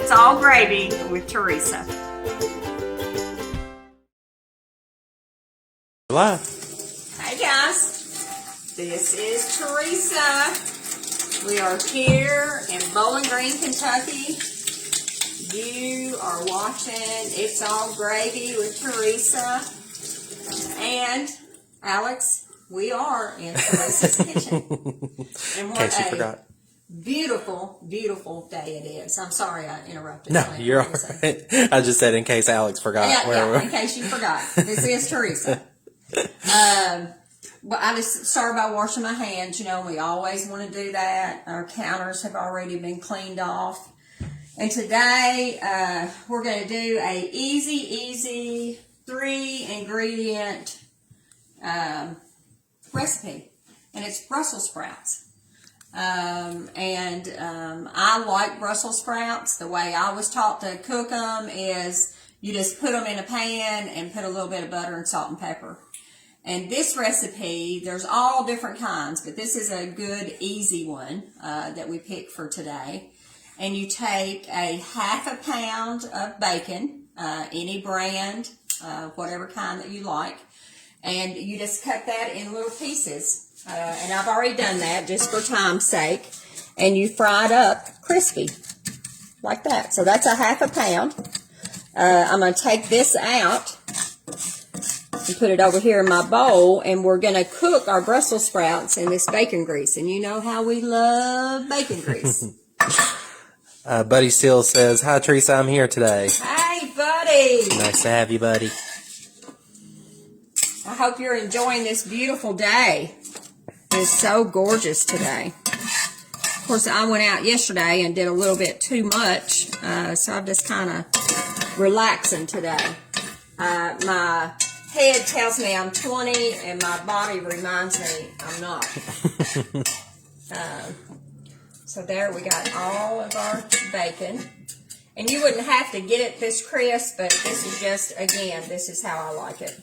It's All Gravy with Teresa. Hello. Hey guys, this is Teresa. We are here in Bowling Green, Kentucky. You are watching It's All Gravy with Teresa. And Alex, we are in Teresa's kitchen. And what a beautiful, beautiful day it is. I'm sorry I interrupted. No, you're all right. I just said in case Alex forgot. Yeah, in case you forgot. This is Teresa. Well, I just started by washing my hands. You know, we always want to do that. Our counters have already been cleaned off. And today, we're going to do a easy 3-ingredient recipe. And it's Brussels sprouts. I like Brussels sprouts. The way I was taught to cook them is you just put them in a pan and put a little bit of butter and salt and pepper. And this recipe, there's all different kinds, but this is a good, easy one that we picked for today. And you take a ½ pound of bacon, any brand, whatever kind that you like, and you just cut that in little pieces. And I've already done that just for time's sake. And you fry it up crispy, like that. So that's a ½ pound. I'm going to take this out and put it over here in my bowl, and we're going to cook our Brussels sprouts in this bacon grease. And you know how we love bacon grease. Buddy Steele says, "Hi Teresa, I'm here today." Hey buddy. Nice to have you, buddy. I hope you're enjoying this beautiful day. It's so gorgeous today. Of course, I went out yesterday and did a little bit too much, so I'm just kind of relaxing today. My head tells me I'm 20, and my body reminds me I'm not. So there we got all of our bacon. And you wouldn't have to get it this crisp, but this is just, again, this is how I like it.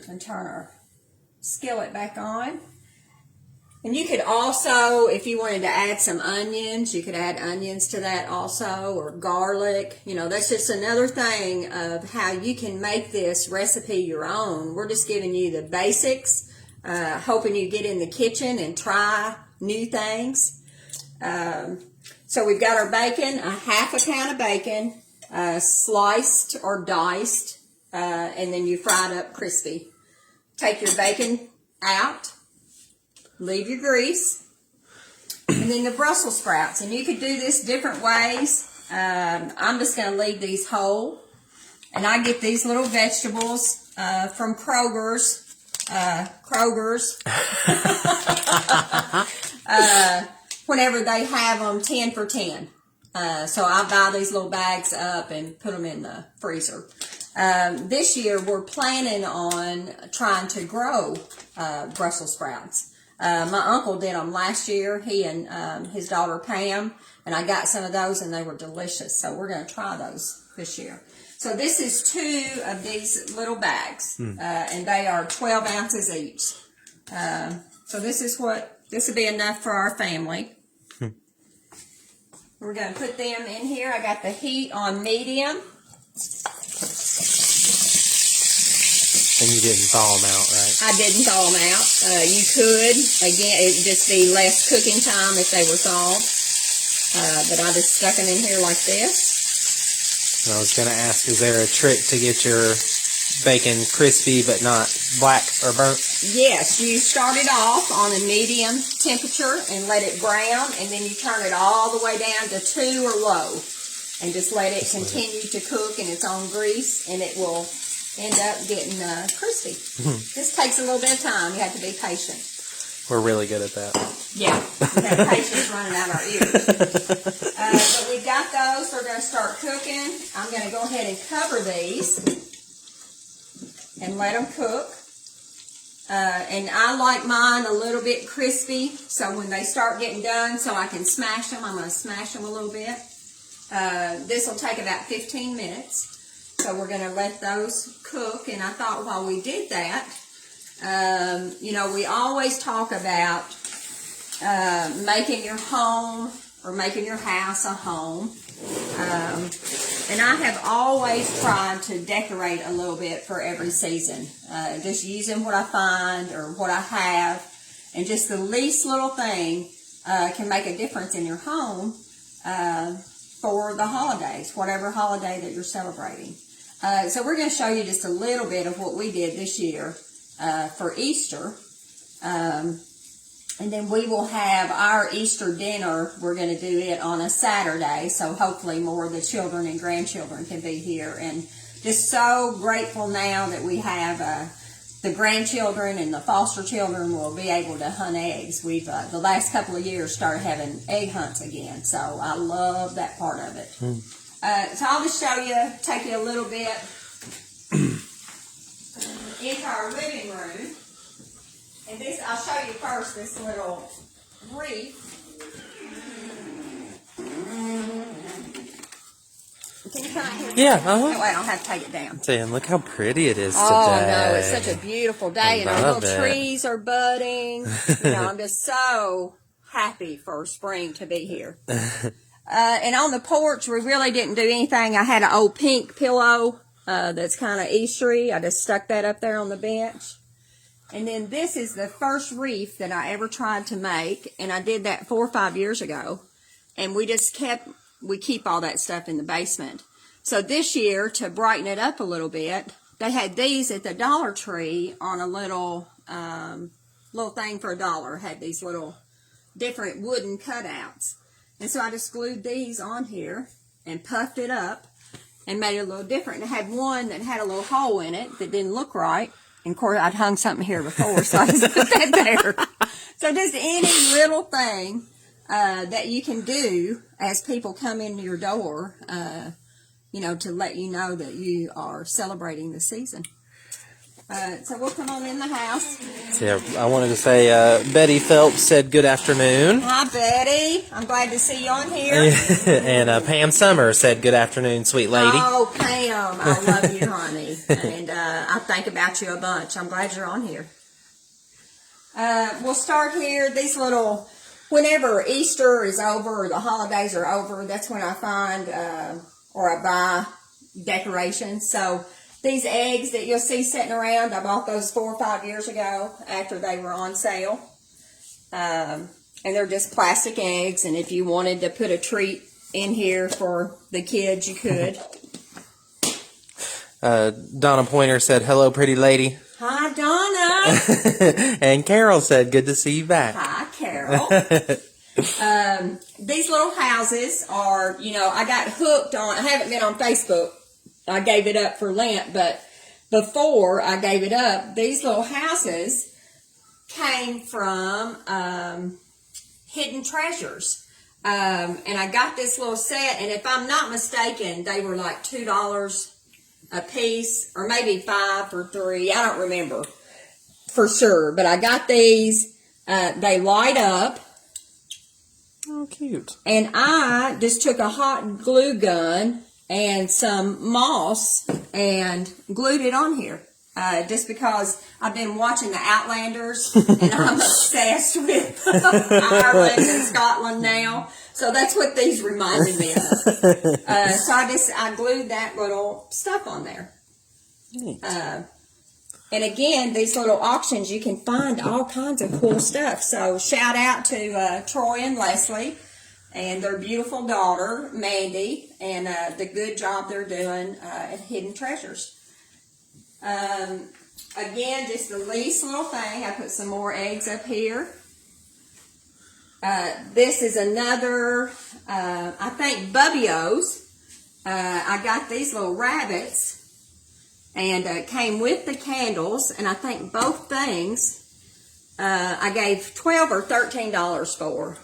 And turn our skillet back on. And you could also, if you wanted to add some onions, you could add onions to that also, or garlic. You know, that's just another thing of how you can make this recipe your own. We're just giving you the basics, hoping you get in the kitchen and try new things. So we've got our bacon, a ½ pound of bacon, sliced or diced, and then you fry it up crispy. Take your bacon out, leave your grease, and then the Brussels sprouts. And you could do this different ways. I'm just going to leave these whole. And I get these little vegetables from Kroger's. Whenever they have them 10 for 10. So I buy these little bags up and put them in the freezer. This year we're planning on trying to grow Brussels sprouts. My uncle did them last year, he and his daughter Pam, and I got some of those and they were delicious. So we're going to try those this year. So this is 2 of these little bags, and they are 12 ounces each. So this will be enough for our family. We're going to put them in here. I got the heat on medium. And you didn't thaw them out, right? I didn't thaw them out. You could. Again, it would just be less cooking time if they were thawed. But I just stuck them in here like this. I was going to ask, is there a trick to get your bacon crispy but not black or burnt? Yes, you start it off on a medium temperature and let it brown, and then you turn it all the way down to 2 or low. And just let it continue to cook in its own grease, and it will end up getting crispy. This takes a little bit of time. You have to be patient. We're really good at that. Yeah, we have patience running out our ears. But we've got those. We're going to start cooking. I'm going to go ahead and cover these and let them cook. And I like mine a little bit crispy, so when they start getting done, so I can smash them, I'm going to smash them a little bit. This will take about 15 minutes. So we're going to let those cook. And I thought while we did that, you know, we always talk about making your home or making your house a home. And I have always tried to decorate a little bit for every season. Just using what I find or what I have. And just the least little thing can make a difference in your home for the holidays, whatever holiday that you're celebrating. So we're going to show you just a little bit of what we did this year for Easter. And then we will have our Easter dinner. We're going to do it on a Saturday, so hopefully more of the children and grandchildren can be here. And just so grateful now that we have the grandchildren and the foster children will be able to hunt eggs. We've the last couple of years started having egg hunts again, so I love that part of it. So I'll just show you, take you a little bit into our living room. And this, I'll show you first this little wreath. Can you come out here? Yeah, That way I don't have to take it down. Saying, look how pretty it is today. Oh, no, it's such a beautiful day. And our Love little it. trees are budding. I'm just so happy for spring to be here. And on the porch, we really didn't do anything. I had an old pink pillow that's kind of Eastery. I just stuck that up there on the bench. And then this is the first wreath that I ever tried to make, and I did that 4 or 5 years ago. And we keep all that stuff in the basement. So this year, to brighten it up a little bit, they had these at the Dollar Tree on a little thing for $1. Had these little different wooden cutouts. And so I just glued these on here and puffed it up and made it a little different. And I had one that had a little hole in it that didn't look right. And of course, I'd hung something here before, so I just put that there. So just any little thing that you can do as people come into your door, to let you know that you are celebrating the season. So we'll come on in the house. So yeah, I wanted to say Betty Phelps said good afternoon. Hi, Betty. I'm glad to see you on here. And Pam Summer said good afternoon, sweet lady. Oh, Pam, I love you, honey. And I think about you a bunch. I'm glad you're on here. We'll start here. These little, whenever Easter is over or the holidays are over, that's when I find or I buy decorations. So these eggs that you'll see sitting around, I bought those 4 or 5 years ago after they were on sale. And they're just plastic eggs, and if you wanted to put a treat in here for the kids, you could. Donna Pointer said, hello, pretty lady. Hi, Donna. And Carol said, good to see you back. Hi, Carol. These little houses are, I got hooked on, I haven't been on Facebook. I gave it up for Lent, but before I gave it up, these little houses came from Hidden Treasures. And I got this little set, and if I'm not mistaken, they were like $2 a piece, or maybe 5 for 3. I don't remember for sure, but I got these. They light up. Oh, cute. And I just took a hot glue gun and some moss and glued it on here. Just because I've been watching the Outlanders and I'm obsessed with Ireland and Scotland now. So that's what these reminded me of. So I glued that little stuff on there. Neat. And again, these little auctions, you can find all kinds of cool stuff. So shout out to Troy and Leslie and their beautiful daughter, Mandy, and the good job they're doing at Hidden Treasures. Again, just the least little thing. I put some more eggs up here. This is another, I think, Bubbios. I got these little rabbits. And it came with the candles, and I think both things I gave $12 or $13 for.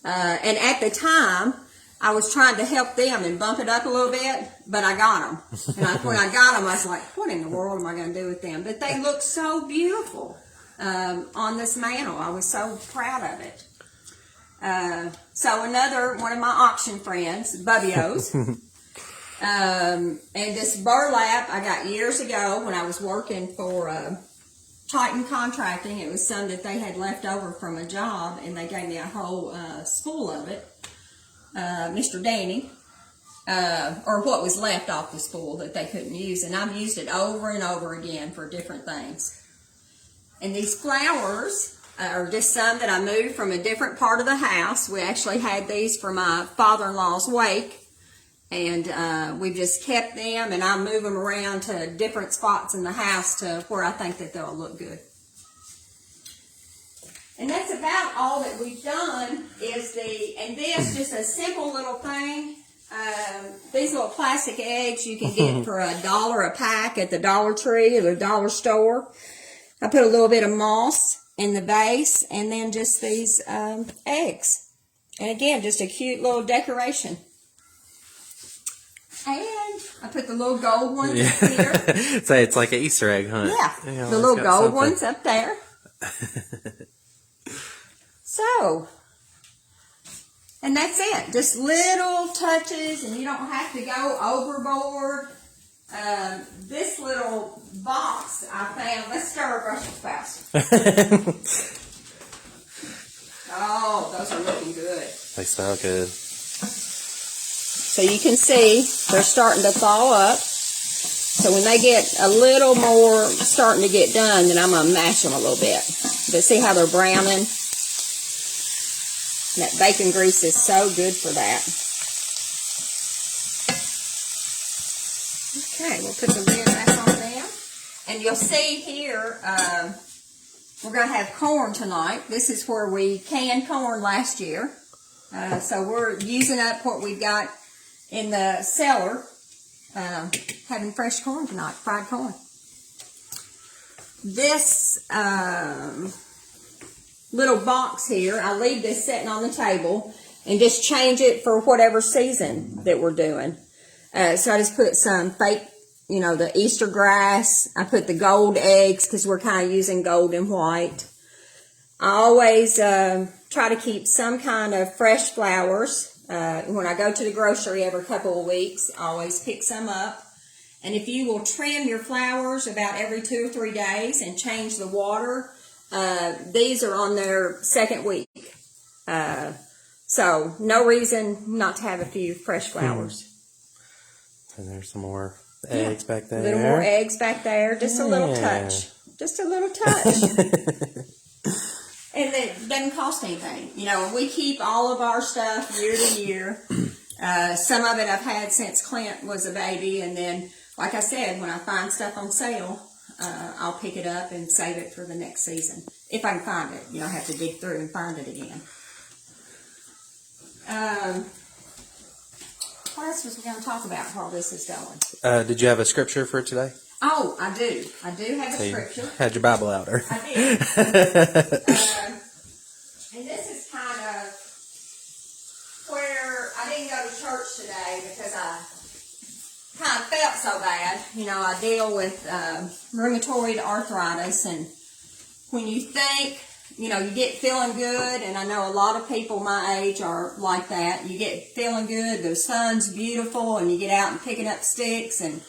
And at the time, I was trying to help them and bump it up a little bit, but I got them. And when I got them, I was like, what in the world am I going to do with them? But they look so beautiful on this mantle. I was so proud of it. So another one of my auction friends, Bubbios. And this burlap I got years ago when I was working for Titan Contracting. It was some that they had left over from a job, and they gave me a whole spool of it. Mr. Danny, or what was left off the spool that they couldn't use. And I've used it over and over again for different things. And these flowers are just some that I moved from a different part of the house. We actually had these for my father-in-law's wake. And we've just kept them, and I move them around to different spots in the house to where I think that they'll look good. And that's about all that we've done and this, just a simple little thing. These little plastic eggs you can get for $1 a pack at the Dollar Tree or the dollar store. I put a little bit of moss in the base, and then just these eggs. And again, just a cute little decoration. And I put the little gold ones up here. So it's like an Easter egg hunt. Yeah, the little gold ones up there. So, and that's it. Just little touches, and you don't have to go overboard. This little box I found. Let's start our Brussels sprouts. Oh, those are looking good. They smell good. So you can see they're starting to thaw up. So when they get a little more starting to get done, then I'm going to mash them a little bit. But see how they're browning? That bacon grease is so good for that. Okay, we'll put the lid back on there. And you'll see here, we're going to have corn tonight. This is where we canned corn last year. So we're using up what we've got in the cellar, having fresh corn tonight, fried corn. This little box here, I leave this sitting on the table and just change it for whatever season that we're doing. So I just put some fake, the Easter grass. I put the gold eggs because we're kind of using gold and white. I always try to keep some kind of fresh flowers. When I go to the grocery every couple of weeks, I always pick some up. And if you will trim your flowers about every 2 or 3 days and change the water, these are on their second week. So no reason not to have a few fresh flowers. And there's some more eggs back there. A little more eggs back there. Just a little touch. Just a little touch. And it doesn't cost anything. We keep all of our stuff year to year. Some of it I've had since Clint was a baby. And then, like I said, when I find stuff on sale, I'll pick it up and save it for the next season. If I can find it. I have to dig through and find it again. What else was we going to talk about while this is going? Did you have a scripture for today? Oh, I do. I do have a scripture. Had your Bible out there. I did. And this is kind of where I didn't go to church today because I kind of felt so bad. I deal with rheumatoid arthritis, and when you think, you get feeling good, and I know a lot of people my age are like that. You get feeling good, the sun's beautiful, and you get out and picking up sticks, and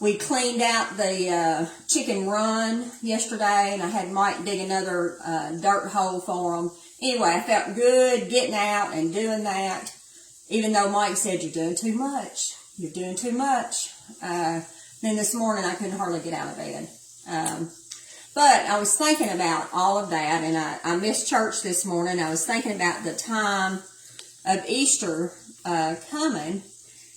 we cleaned out the chicken run yesterday, and I had Mike dig another dirt hole for them. Anyway, I felt good getting out and doing that, even though Mike said, you're doing too much. You're doing too much. Then this morning, I couldn't hardly get out of bed. But I was thinking about all of that, and I missed church this morning. I was thinking about the time of Easter coming.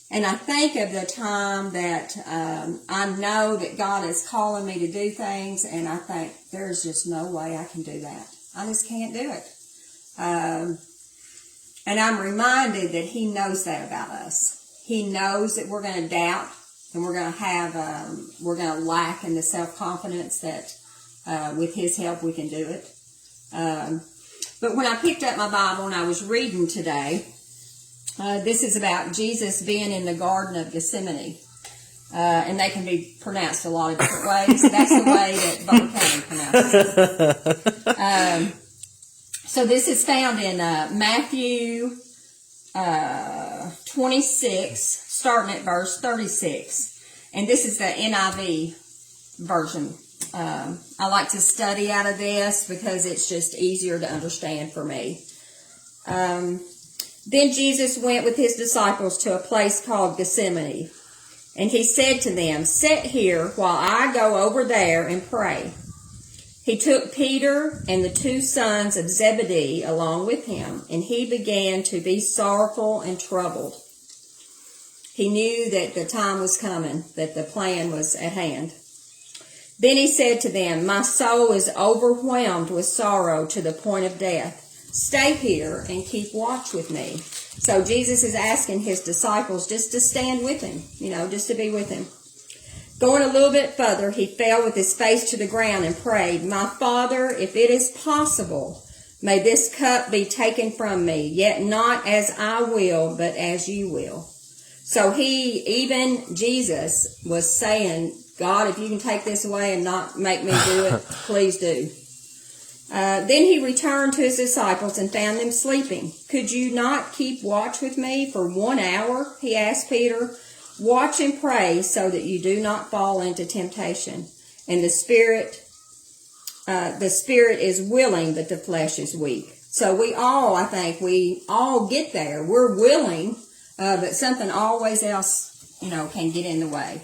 And I think of the time that I know that God is calling me to do things, and I think there's just no way I can do that. I just can't do it. And I'm reminded that He knows that about us. He knows that we're going to doubt, and we're going to lack in the self-confidence that with His help we can do it. But when I picked up my Bible and I was reading today, this is about Jesus being in the Garden of Gethsemane. And they can be pronounced a lot of different ways. That's the way that Butler County pronounces it. So this is found in Matthew 26, starting at verse 36. And this is the NIV version. I like to study out of this because it's just easier to understand for me. Then Jesus went with his disciples to a place called Gethsemane, and he said to them, "Sit here while I go over there and pray." He took Peter and the 2 sons of Zebedee along with him, and he began to be sorrowful and troubled. He knew that the time was coming, that the plan was at hand. Then he said to them, "My soul is overwhelmed with sorrow to the point of death. Stay here and keep watch with me." So Jesus is asking his disciples just to stand with him, just to be with him. Going a little bit further, he fell with his face to the ground and prayed, "My Father, if it is possible, may this cup be taken from me, yet not as I will, but as you will." So even Jesus was saying, "God, if you can take this away and not make me do it, please do." Then he returned to his disciples and found them sleeping. "Could you not keep watch with me for 1 hour?" he asked Peter. "Watch and pray so that you do not fall into temptation. And the spirit is willing, but the flesh is weak." So we all get there. We're willing, but something always else, can get in the way.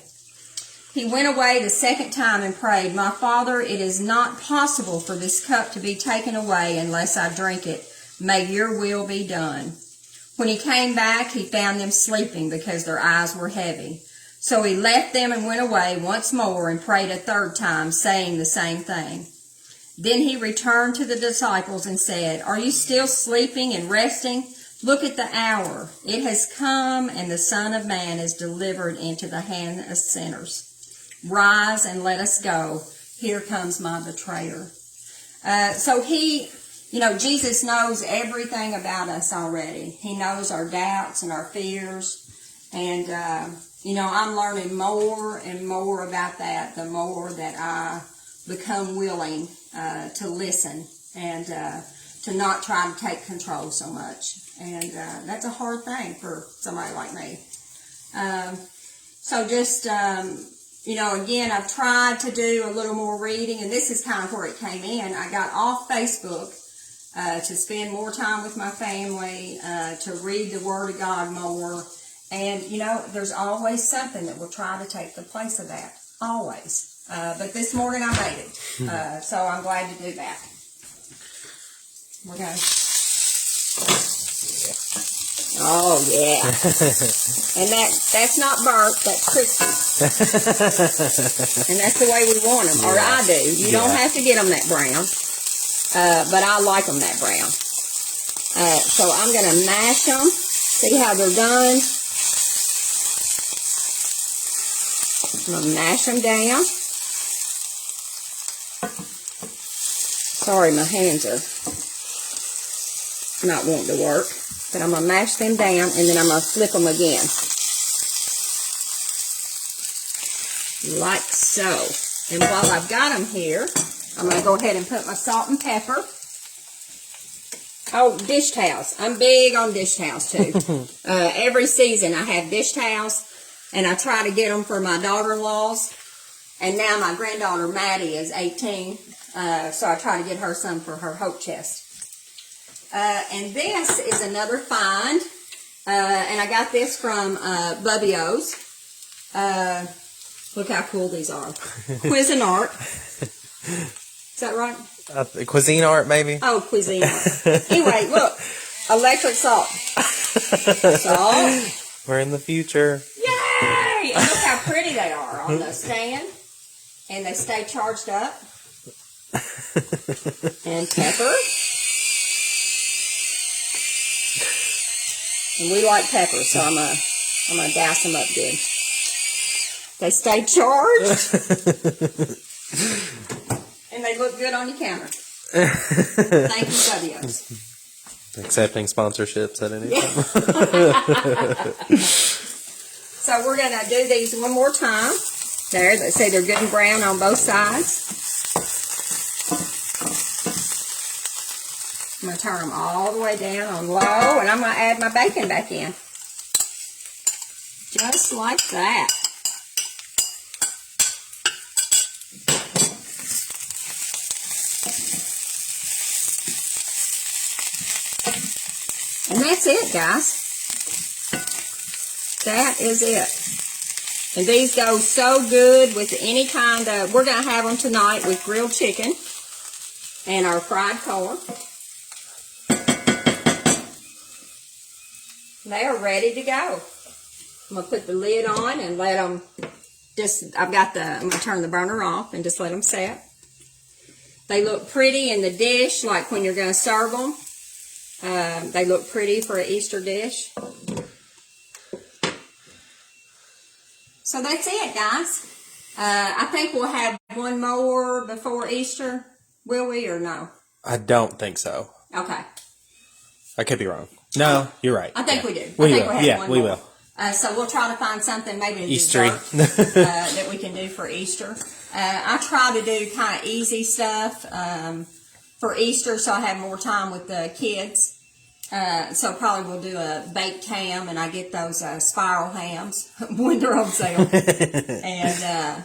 He went away the second time and prayed, "My Father, it is not possible for this cup to be taken away unless I drink it. May your will be done." When he came back, he found them sleeping because their eyes were heavy. So he left them and went away once more and prayed a third time, saying the same thing. Then he returned to the disciples and said, "Are you still sleeping and resting? Look at the hour. It has come, and the Son of Man is delivered into the hand of sinners. Rise and let us go. Here comes my betrayer." So Jesus knows everything about us already. He knows our doubts and our fears. And, I'm learning more and more about that the more that I become willing to listen and to not try to take control so much. And that's a hard thing for somebody like me. Again, I've tried to do a little more reading, and this is kind of where it came in. I got off Facebook to spend more time with my family, to read the Word of God more. And, there's always something that will try to take the place of that. Always. But this morning I made it. So I'm glad to do that. We're going to... Oh, yeah. And that's not burnt, that's crispy. And that's the way we want them, or I do. You don't have to get them that brown, but I like them that brown. So I'm going to mash them, see how they're done. I'm going to mash them down. Sorry, my hands are not wanting to work. But I'm going to mash them down, and then I'm going to flip them again. Like so. And while I've got them here, I'm going to go ahead and put my salt and pepper. Oh, dish towels. I'm big on dish towels, too. Every season I have dish towels, and I try to get them for my daughter-in-laws. And now my granddaughter, Maddie, is 18, so I try to get her some for her hope chest. And this is another find, and I got this from Bubby O's. Look how cool these are. Cuisinart. Is that right? Cuisinart, maybe? Oh, Cuisinart. Anyway, look. Electric salt. Salt. We're in the future. Yay! And look how pretty they are on the stand. And they stay charged up. And pepper. And we like pepper, so I'm gonna douse them up good. They stay charged. And they look good on your counter. Thank you, Studios. Accepting sponsorships at any time. So we're gonna do these one more time. There, they say they're good and brown on both sides. I'm going to turn them all the way down on low, and I'm going to add my bacon back in. Just like that. And that's it, guys. That is it. And these go so good with any kind of, we're going to have them tonight with grilled chicken and our fried corn. They are ready to go. I'm going to put the lid on and let them I'm going to turn the burner off and just let them set. They look pretty in the dish, like when you're going to serve them. They look pretty for an Easter dish. So that's it, guys. I think we'll have one more before Easter, will we, or no? I don't think so. Okay. I could be wrong. No, you're right. I think we do. I think will. we'll have one we more. will. So we'll try to find something, maybe a Easter dessert that we can do for Easter. I try to do kind of easy stuff for Easter, so I have more time with the kids. So probably we'll do a baked ham, and I get those spiral hams when they're on sale. And,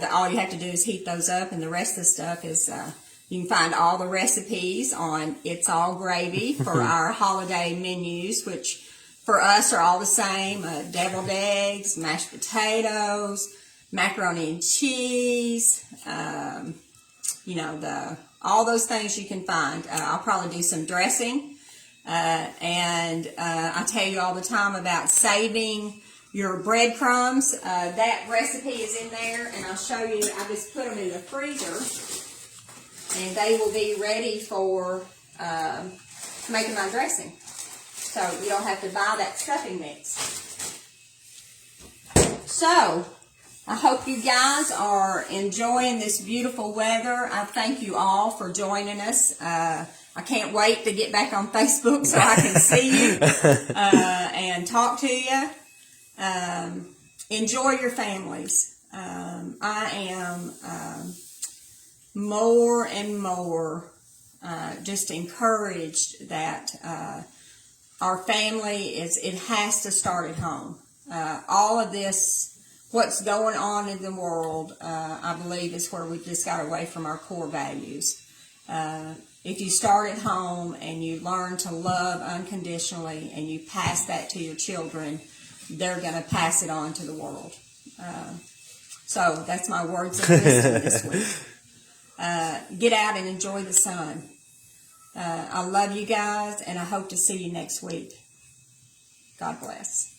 all you have to do is heat those up, and the rest of the stuff is, you can find all the recipes on It's All Gravy for our holiday menus, which for us are all the same: deviled eggs, mashed potatoes, macaroni and cheese, all those things you can find. I'll probably do some dressing. And I tell you all the time about saving your breadcrumbs. That recipe is in there, and I'll show you. I just put them in the freezer, and they will be ready for making my dressing. So you don't have to buy that stuffing mix. So I hope you guys are enjoying this beautiful weather. I thank you all for joining us. I can't wait to get back on Facebook so I can see you and talk to you. Enjoy your families. I am more and more just encouraged that our family it has to start at home. All of this, what's going on in the world, I believe is where we just got away from our core values. If you start at home and you learn to love unconditionally and you pass that to your children, they're going to pass it on to the world. So that's my words of wisdom this week. Get out and enjoy the sun. I love you guys, and I hope to see you next week. God bless.